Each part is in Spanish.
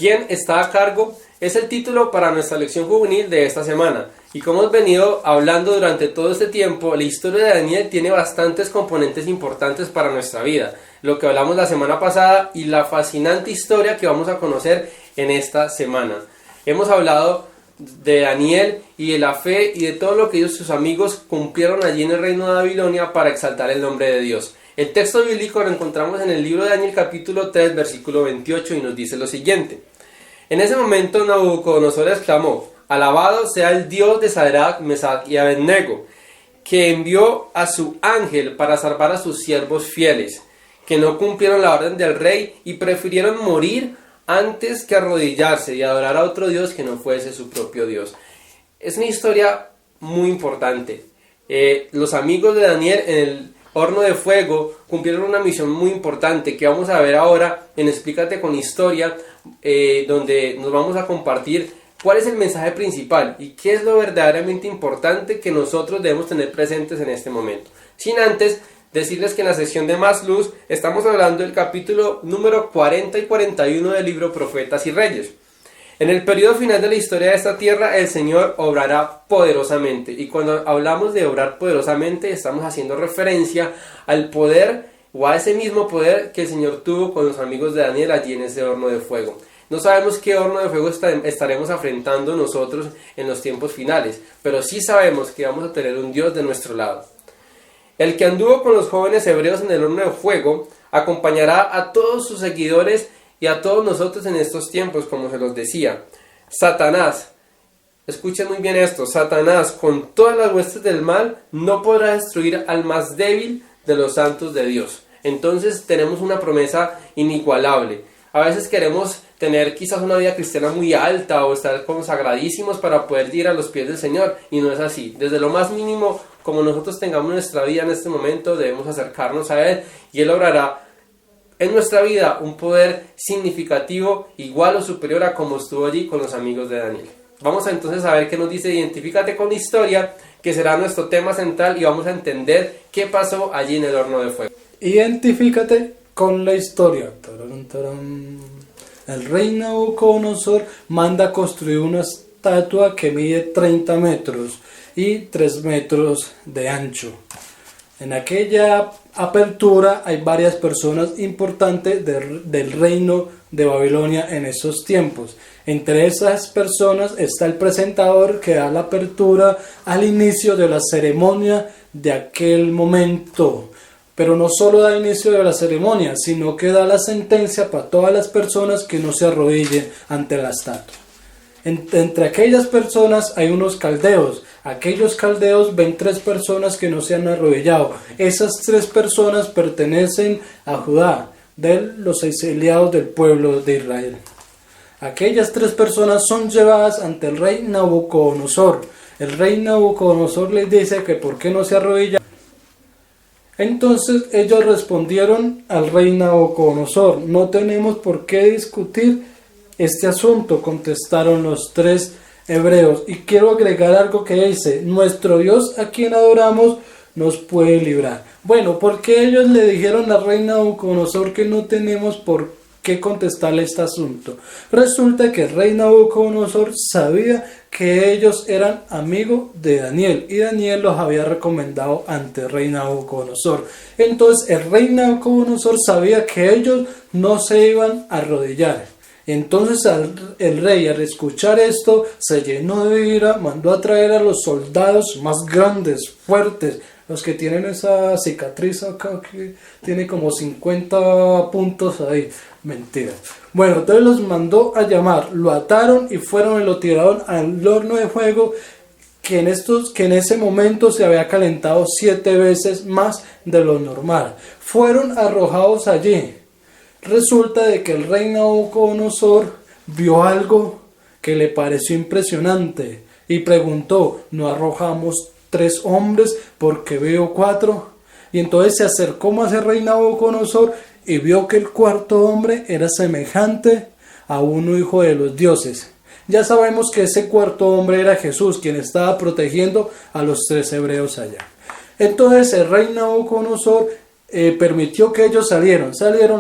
¿Quién está a cargo? Es el título para nuestra lección juvenil de esta semana. Y como hemos venido hablando durante todo este tiempo, la historia de Daniel tiene bastantes componentes importantes para nuestra vida. Lo que hablamos la semana pasada y la fascinante historia que vamos a conocer en esta semana. Hemos hablado de Daniel y de la fe y de todo lo que ellos y sus amigos cumplieron allí en el reino de Babilonia para exaltar el nombre de Dios. El texto bíblico lo encontramos en el libro de Daniel capítulo 3 versículo 28 y nos dice lo siguiente: En ese momento Nabucodonosor exclamó: Alabado sea el Dios de Sadrach, Mesach y Abednego, que envió a su ángel para salvar a sus siervos fieles, que no cumplieron la orden del rey y prefirieron morir antes que arrodillarse y adorar a otro Dios que no fuese su propio Dios. Es una historia muy importante. Los amigos de Daniel en el horno de fuego cumplieron una misión muy importante que vamos a ver ahora en Explícate con Historia, donde nos vamos a compartir cuál es el mensaje principal y qué es lo verdaderamente importante que nosotros debemos tener presentes en este momento. Sin antes decirles que en la sección de Más Luz estamos hablando del capítulo número 40 y 41 del libro Profetas y Reyes. En el periodo final de la historia de esta tierra, el Señor obrará poderosamente. Y cuando hablamos de obrar poderosamente, estamos haciendo referencia al poder o a ese mismo poder que el Señor tuvo con los amigos de Daniel allí en ese horno de fuego. No sabemos qué horno de fuego estaremos afrontando nosotros en los tiempos finales, pero sí sabemos que vamos a tener un Dios de nuestro lado. El que anduvo con los jóvenes hebreos en el horno de fuego acompañará a todos sus seguidores y a todos nosotros en estos tiempos, como se los decía. Satanás, escuchen muy bien esto, Satanás con todas las huestes del mal no podrá destruir al más débil de los santos de Dios. Entonces tenemos una promesa inigualable. A veces queremos tener quizás una vida cristiana muy alta o estar consagradísimos para poder ir a los pies del Señor, y no es así. Desde lo más mínimo, como nosotros tengamos nuestra vida en este momento, debemos acercarnos a Él y Él obrará en nuestra vida un poder significativo, igual o superior a como estuvo allí con los amigos de Daniel. Vamos entonces a ver qué nos dice Identifícate con la Historia, que será nuestro tema central, y vamos a entender qué pasó allí en el horno de fuego. Identifícate con la historia. Tarán, tarán. El rey Nabucodonosor manda construir una estatua que mide 30 metros y 3 metros de ancho. En aquella apertura hay varias personas importantes del reino de Babilonia en esos tiempos. Entre esas personas está el presentador que da la apertura al inicio de la ceremonia de aquel momento. Pero no solo da inicio de la ceremonia, sino que da la sentencia para todas las personas que no se arrodillen ante la estatua. Entre aquellas personas hay unos caldeos. Aquellos caldeos ven 3 personas que no se han arrodillado. Esas 3 personas pertenecen a Judá, de los exiliados del pueblo de Israel. Aquellas 3 personas son llevadas ante el rey Nabucodonosor. El rey Nabucodonosor les dice que por qué no se arrodillan. Entonces ellos respondieron al rey Nabucodonosor: no tenemos por qué discutir este asunto, contestaron los 3 hebreos. Y quiero agregar algo que dice: nuestro Dios a quien adoramos nos puede librar. Bueno, porque ellos le dijeron al rey Nabucodonosor que no tenemos por qué contestarle este asunto. Resulta que el rey Nabucodonosor sabía que ellos eran amigos de Daniel y Daniel los había recomendado ante el rey Nabucodonosor. Entonces el rey Nabucodonosor sabía que ellos no se iban a arrodillar. Entonces el rey, al escuchar esto, se llenó de ira, mandó a traer a los soldados más grandes, fuertes, los que tienen esa cicatriz acá que tiene como 50 puntos ahí. Mentira. Bueno, entonces los mandó a llamar, lo ataron y fueron y lo tiraron al horno de fuego que en ese momento se había calentado 7 veces más de lo normal. Fueron arrojados allí. Resulta de que el rey Nabucodonosor vio algo que le pareció impresionante y preguntó: ¿no arrojamos 3 hombres porque veo 4? Y entonces se acercó más el rey Nabucodonosor y vio que el 4.º hombre era semejante a un hijo de los dioses. Ya sabemos que ese 4.º hombre era Jesús, quien estaba protegiendo a los 3 hebreos allá. Entonces el rey Nabucodonosor permitió que ellos salieron,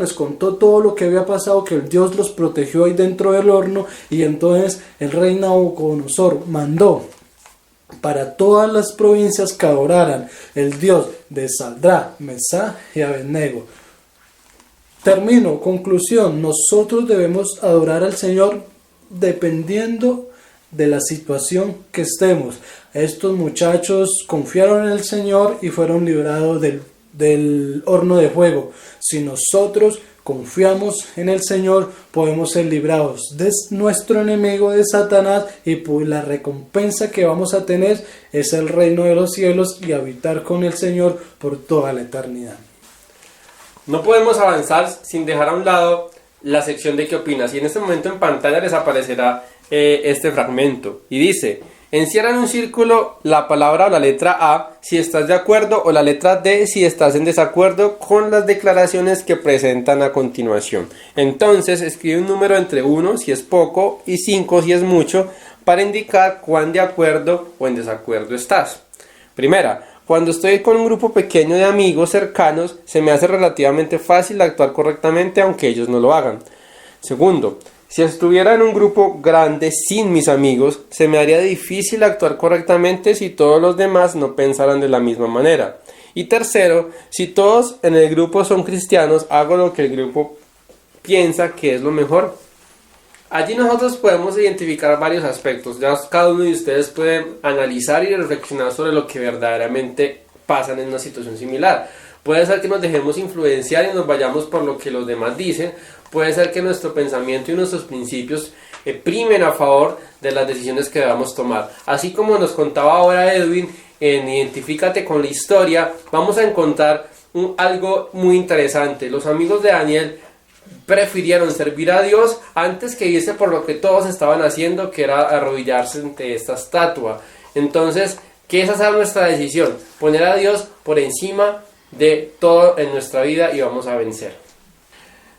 les contó todo lo que había pasado, que el Dios los protegió ahí dentro del horno, y entonces el rey Nabucodonosor mandó para todas las provincias que adoraran el Dios de Sadrach, Mesach y Abednego. Conclusión, nosotros debemos adorar al Señor dependiendo de la situación que estemos. Estos muchachos confiaron en el Señor y fueron librados del horno de fuego. Si nosotros confiamos en el Señor, podemos ser librados de nuestro enemigo, de Satanás, y pues la recompensa que vamos a tener es el reino de los cielos y habitar con el Señor por toda la eternidad. No podemos avanzar sin dejar a un lado la sección de ¿qué opinas? Y en este momento en pantalla les aparecerá este fragmento. Y dice: encierra en un círculo la palabra o la letra A si estás de acuerdo, o la letra D si estás en desacuerdo con las declaraciones que presentan a continuación. Entonces escribe un número entre 1 si es poco y 5 si es mucho, para indicar cuán de acuerdo o en desacuerdo estás. Primera: cuando estoy con un grupo pequeño de amigos cercanos, se me hace relativamente fácil actuar correctamente aunque ellos no lo hagan. Segundo: si estuviera en un grupo grande sin mis amigos, se me haría difícil actuar correctamente si todos los demás no pensaran de la misma manera. Y tercero: si todos en el grupo son cristianos, hago lo que el grupo piensa que es lo mejor. Allí nosotros podemos identificar varios aspectos. Ya cada uno de ustedes puede analizar y reflexionar sobre lo que verdaderamente pasa en una situación similar. Puede ser que nos dejemos influenciar y nos vayamos por lo que los demás dicen. Puede ser que nuestro pensamiento y nuestros principios primen a favor de las decisiones que debamos tomar. Así como nos contaba ahora Edwin en Identifícate con la historia, vamos a encontrar algo muy interesante. Los amigos de Daniel prefirieron servir a Dios antes que irse por lo que todos estaban haciendo, que era arrodillarse ante esta estatua. Entonces, ¿qué es hacer nuestra decisión? Poner a Dios por encima de todo en nuestra vida y vamos a vencer.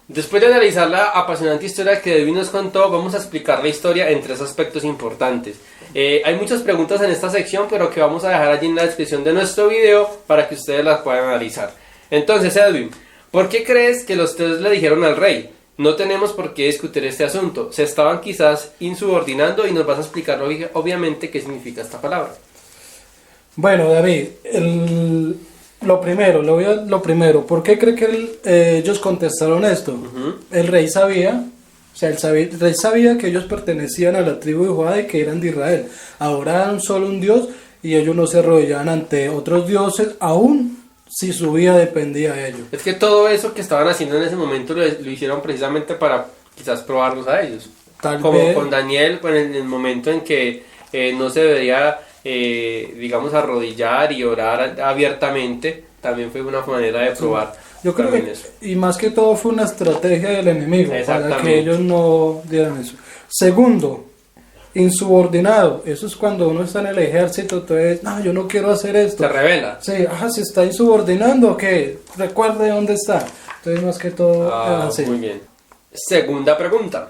Después de analizar la apasionante historia que Edwin nos contó, vamos a explicar la historia en 3 aspectos importantes. Hay muchas preguntas en esta sección, pero que vamos a dejar allí en la descripción de nuestro video para que ustedes las puedan analizar. Entonces, Edwin, ¿por qué crees que los 3 le dijeron al rey: no tenemos por qué discutir este asunto? Se estaban quizás insubordinando, y nos vas a explicar obviamente qué significa esta palabra. Bueno, David, lo primero, ¿por qué cree que ellos contestaron esto? El rey sabía, el rey sabía que ellos pertenecían a la tribu de Judá y que eran de Israel. Adoraban solo un Dios y ellos no se arrodillaban ante otros dioses, aún si su vida dependía de ellos. Es que todo eso que estaban haciendo en ese momento lo hicieron precisamente para quizás probarlos a ellos. Como con Daniel, pues en el momento en que no se debería, digamos, arrodillar y orar abiertamente, también fue una manera de probar. Yo creo que, eso. Y más que todo fue una estrategia del enemigo para que ellos no dieran eso. Segundo, insubordinado. Eso es cuando uno está en el ejército, entonces, no, yo no quiero hacer esto. Se revela. Sí, se está insubordinando, ¿qué? Recuerde dónde está. Entonces, más que todo, así. Muy bien. Segunda pregunta: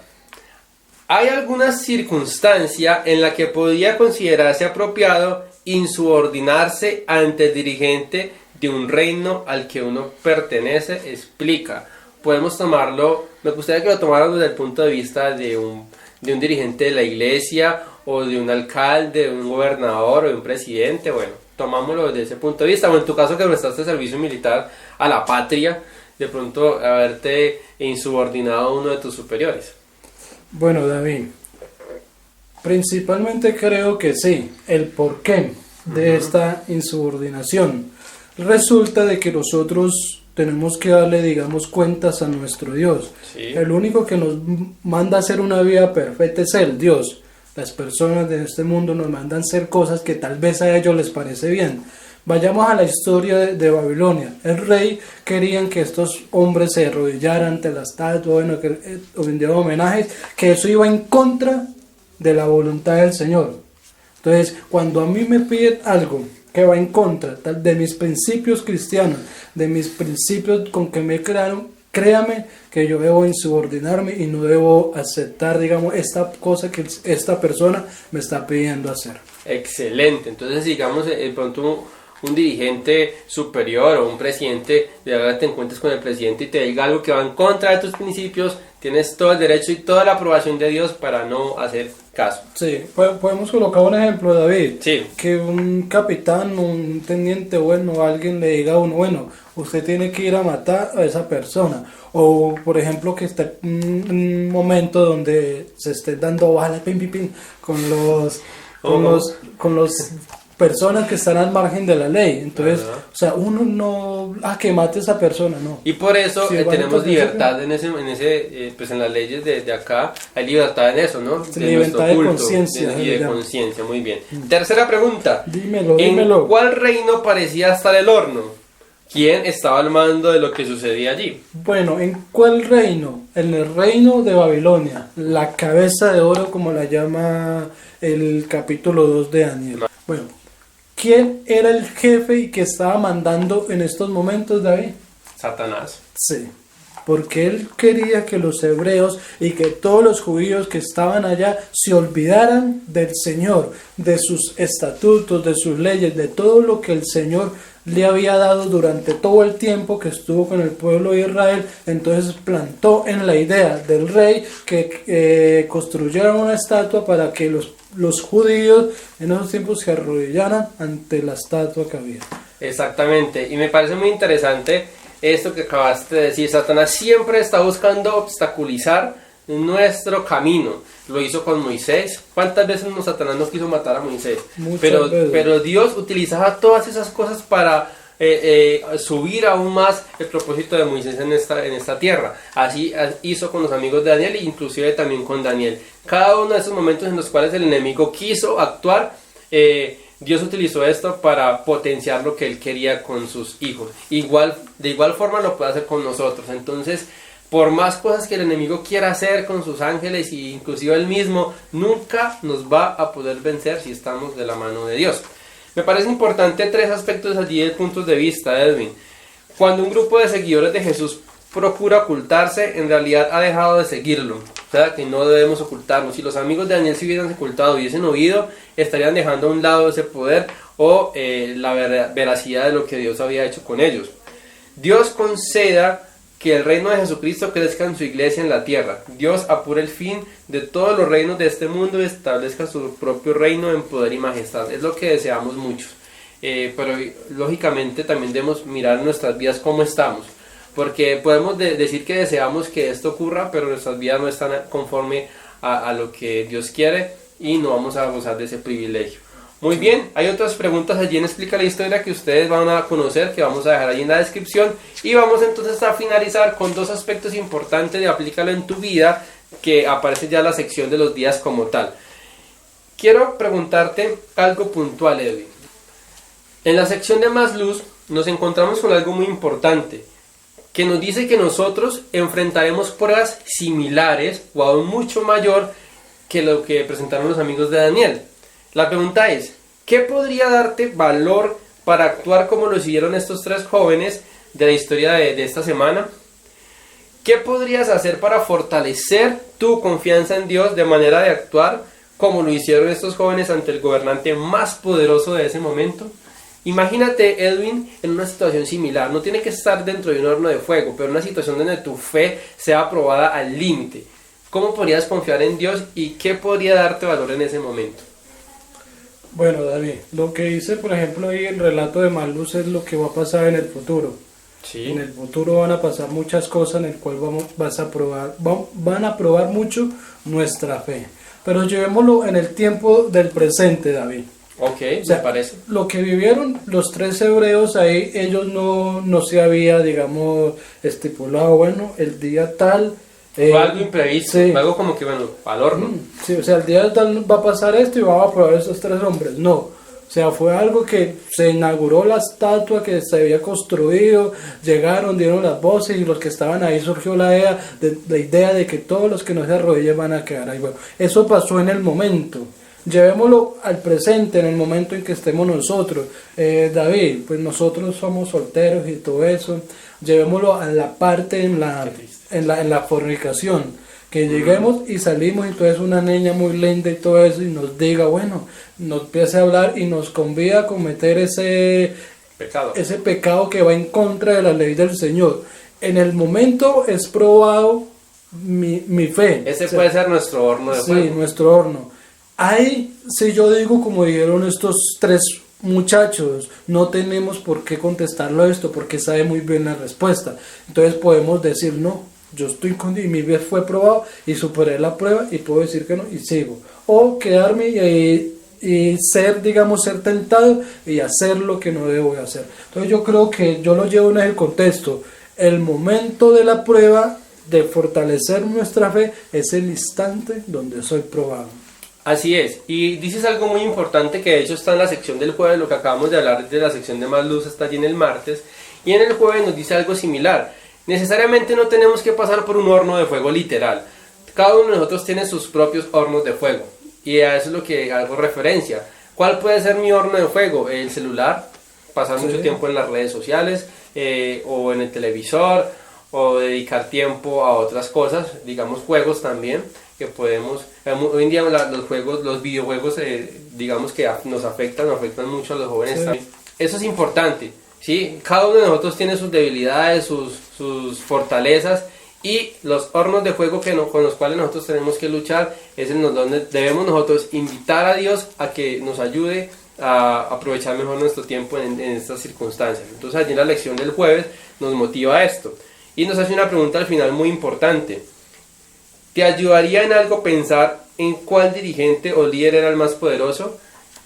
¿hay alguna circunstancia en la que podría considerarse apropiado insubordinarse ante el dirigente de un reino al que uno pertenece? Explica. Podemos tomarlo, me gustaría que lo tomáramos desde el punto de vista de un dirigente de la iglesia, o de un alcalde, de un gobernador, o de un presidente. Bueno, tomámoslo desde ese punto de vista. O en tu caso, que prestaste servicio militar a la patria, de pronto haberte insubordinado a uno de tus superiores. Bueno, David, principalmente creo que sí. El porqué de esta insubordinación resulta de que nosotros tenemos que darle, digamos, cuentas a nuestro Dios. Sí. El único que nos manda a hacer una vida perfecta es el Dios. Las personas de este mundo nos mandan hacer cosas que tal vez a ellos les parece bien. Vayamos a la historia de Babilonia. El rey querían que estos hombres se arrodillaran ante la estatua, bueno, que rindieran homenajes, que eso iba en contra de la voluntad del Señor. Entonces, cuando a mí me piden algo que va en contra de mis principios cristianos, de mis principios con que me crearon, créame que yo debo insubordinarme y no debo aceptar, digamos, esta cosa que esta persona me está pidiendo hacer. Excelente. Entonces, digamos, pronto un dirigente superior o un presidente, de verdad te encuentres con el presidente y te diga algo que va en contra de tus principios, tienes todo el derecho y toda la aprobación de Dios para no hacer caso. Sí, podemos colocar un ejemplo, David. Sí. Que un capitán, un teniente bueno, alguien le diga a uno, bueno, usted tiene que ir a matar a esa persona. O, por ejemplo, que esté en un momento donde se esté dando balas, pim, pim, pim, con los personas que están al margen de la ley. Entonces, o sea, uno no, que mate a esa persona, no. Y por eso Sí, tenemos libertad pues en las leyes de acá, hay libertad en eso, ¿no? Sí, libertad de conciencia. Y de conciencia, muy bien. Tercera pregunta. Dímelo. ¿En cuál reino parecía estar el horno? ¿Quién estaba al mando de lo que sucedía allí? Bueno, ¿en cuál reino? En el reino de Babilonia, la cabeza de oro, como la llama el capítulo 2 de Daniel. Bueno, ¿quién era el jefe y que estaba mandando en estos momentos, David? Satanás. Sí, porque él quería que los hebreos y que todos los judíos que estaban allá se olvidaran del Señor, de sus estatutos, de sus leyes, de todo lo que el Señor le había dado durante todo el tiempo que estuvo con el pueblo de Israel. Entonces plantó en la idea del rey que construyeran una estatua para que los judíos en esos tiempos se arrodillaran ante la estatua que había. Exactamente, y me parece muy interesante esto que acabaste de decir. Satanás siempre está buscando obstaculizar nuestro camino. Lo hizo con Moisés. ¿Cuántas veces Satanás no quiso matar a Moisés? Pero Dios utilizaba todas esas cosas para subir aún más el propósito de Moisés en esta tierra. Así hizo con los amigos de Daniel e inclusive también con Daniel. Cada uno de esos momentos en los cuales el enemigo quiso actuar, Dios utilizó esto para potenciar lo que él quería con sus hijos. De igual forma lo puede hacer con nosotros. Entonces, por más cosas que el enemigo quiera hacer con sus ángeles e inclusive él mismo, nunca nos va a poder vencer si estamos de la mano de Dios. Me parece importante 3 aspectos allí de puntos de vista, Edwin. Cuando un grupo de seguidores de Jesús procura ocultarse, en realidad ha dejado de seguirlo. O sea, que no debemos ocultarnos. Si los amigos de Daniel se hubieran ocultado, hubiesen oído, estarían dejando a un lado ese poder o la veracidad de lo que Dios había hecho con ellos. Dios conceda que el reino de Jesucristo crezca en su iglesia en la tierra. Dios apure el fin de todos los reinos de este mundo y establezca su propio reino en poder y majestad. Es lo que deseamos muchos. Pero lógicamente también debemos mirar nuestras vidas cómo estamos. Porque podemos decir que deseamos que esto ocurra, pero nuestras vidas no están conforme a lo que Dios quiere y no vamos a gozar de ese privilegio. Muy bien, hay otras preguntas allí en Explica la Historia que ustedes van a conocer, que vamos a dejar allí en la descripción. Y vamos entonces a finalizar con 2 aspectos importantes de aplícalo en tu vida, que aparece ya en la sección de los días como tal. Quiero preguntarte algo puntual, Edwin. En la sección de Más Luz nos encontramos con algo muy importante, que nos dice que nosotros enfrentaremos pruebas similares o aún mucho mayor que lo que presentaron los amigos de Daniel. La pregunta es, ¿qué podría darte valor para actuar como lo hicieron estos 3 jóvenes de la historia de esta semana? ¿Qué podrías hacer para fortalecer tu confianza en Dios de manera de actuar como lo hicieron estos jóvenes ante el gobernante más poderoso de ese momento? Imagínate, Edwin, en una situación similar. No tiene que estar dentro de un horno de fuego, pero una situación donde tu fe sea probada al límite. ¿Cómo podrías confiar en Dios y qué podría darte valor en ese momento? Bueno, David, lo que dice, por ejemplo, ahí el relato de Maluz es lo que va a pasar en el futuro. Sí. En el futuro van a pasar muchas cosas en el cual van a probar mucho nuestra fe. Pero llevémoslo en el tiempo del presente, David. Ok, O sea, me parece. Lo que vivieron los 3 hebreos ahí, ellos no se había, digamos, estipulado, bueno, el día tal. Fue algo imprevisto, sí. algo como que, bueno, al horno. Sí, o sea, el día tal va a pasar esto y vamos a probar estos 3 hombres. No, o sea, fue algo que se inauguró la estatua que se había construido, llegaron, dieron las voces y los que estaban ahí surgió la idea de que todos los que no se arrodillen van a quedar ahí. Bueno, eso pasó en el momento. Llevémoslo al presente, en el momento en que estemos nosotros. David, pues nosotros somos solteros y todo eso. Llevémoslo a la parte en la fornicación. Que lleguemos y salimos y entonces una niña muy linda y todo eso y nos diga, bueno, nos empiece a hablar y nos convida a cometer Pecado. ese pecado que va en contra de la ley del Señor. En el momento es probado mi fe. Ese O sea, puede ser nuestro horno de sí, fuego. nuestro horno. Ahí, si yo digo, como dijeron estos tres muchachos, no tenemos por qué contestarlo esto porque sabe muy bien la respuesta. Entonces podemos decir, no, yo estoy con y mi fe fue probado y superé la prueba y puedo decir que no y sigo. O quedarme y ser, digamos, ser tentado y hacer lo que no debo de hacer. Entonces yo creo que yo lo llevo en el contexto. El momento de la prueba de fortalecer nuestra fe es el instante donde soy probado. Así es, y dices algo muy importante que de hecho está en la sección del jueves, lo que acabamos de hablar de la sección de Más Luz está allí en el martes, y en el jueves nos dice algo similar. Necesariamente no tenemos que pasar por un horno de fuego literal, cada uno de nosotros tiene sus propios hornos de fuego, y a eso es lo que hago referencia. ¿Cuál puede ser mi horno de fuego? El celular, pasar mucho tiempo en las redes sociales, o en el televisor, o dedicar tiempo a otras cosas, digamos juegos también, que podemos, hoy en día los juegos, los videojuegos, digamos que nos afectan mucho a los jóvenes también. Eso es importante, ¿sí? Cada uno de nosotros tiene sus debilidades, sus fortalezas, y los hornos de fuego con los cuales nosotros tenemos que luchar es en donde debemos nosotros invitar a Dios a que nos ayude a aprovechar mejor nuestro tiempo en estas circunstancias. Entonces allí en la lección del jueves nos motiva a esto, y nos hace una pregunta al final muy importante. ¿Te ayudaría en algo pensar en cuál dirigente o líder era el más poderoso?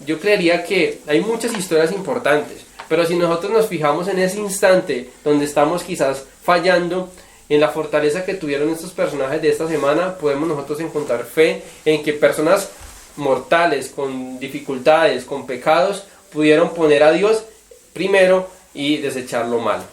Yo creería que hay muchas historias importantes, pero si nosotros nos fijamos en ese instante donde estamos quizás fallando, en la fortaleza que tuvieron estos personajes de esta semana, podemos nosotros encontrar fe en que personas mortales, con dificultades, con pecados, pudieron poner a Dios primero y desechar lo malo.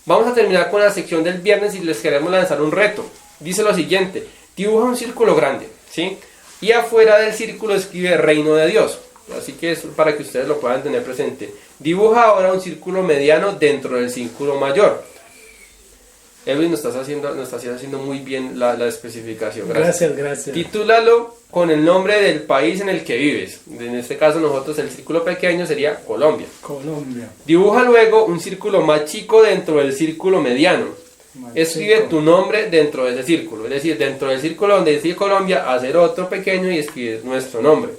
Vamos a terminar con la sección del viernes y les queremos lanzar un reto. Dice lo siguiente: dibuja un círculo grande, ¿sí? Y afuera del círculo escribe Reino de Dios. Así que es para que ustedes lo puedan tener presente. Dibuja ahora un círculo mediano dentro del círculo mayor. Edwin, nos estás haciendo muy bien la especificación. Gracias. Titúlalo con el nombre del país en el que vives. En este caso nosotros el círculo pequeño sería Colombia. Dibuja luego un círculo más chico dentro del círculo mediano. Escribe tu nombre dentro de ese círculo, es decir, dentro del círculo donde dice Colombia, hacer otro pequeño y escribir nuestro nombre.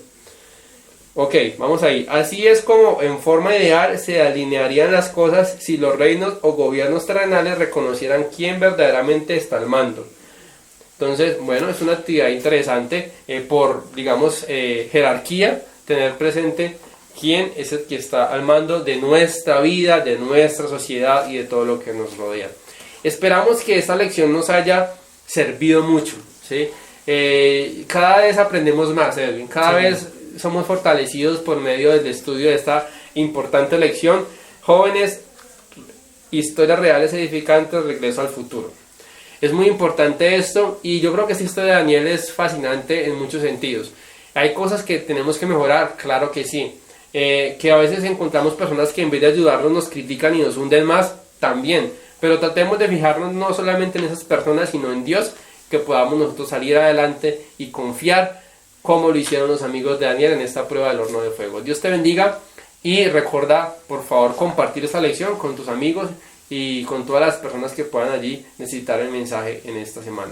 Ok, vamos ahí. Así es como en forma ideal se alinearían las cosas si los reinos o gobiernos terrenales reconocieran quién verdaderamente está al mando. Entonces, bueno, es una actividad interesante por, digamos, jerarquía, tener presente quién es el que está al mando de nuestra vida, de nuestra sociedad y de todo lo que nos rodea. Esperamos que esta lección nos haya servido mucho, ¿sí? Cada vez aprendemos más, Edwin, cada vez somos fortalecidos por medio del estudio de esta importante lección. Jóvenes, historias reales edificantes, regreso al futuro. Es muy importante esto, y yo creo que esta historia de Daniel es fascinante en muchos sentidos. Hay cosas que tenemos que mejorar, claro que sí. Que a veces encontramos personas que en vez de ayudarnos nos critican y nos hunden más, también. Pero tratemos de fijarnos no solamente en esas personas, sino en Dios, que podamos nosotros salir adelante y confiar como lo hicieron los amigos de Daniel en esta prueba del horno de fuego. Dios te bendiga, y recuerda por favor compartir esta lección con tus amigos y con todas las personas que puedan allí necesitar el mensaje en esta semana.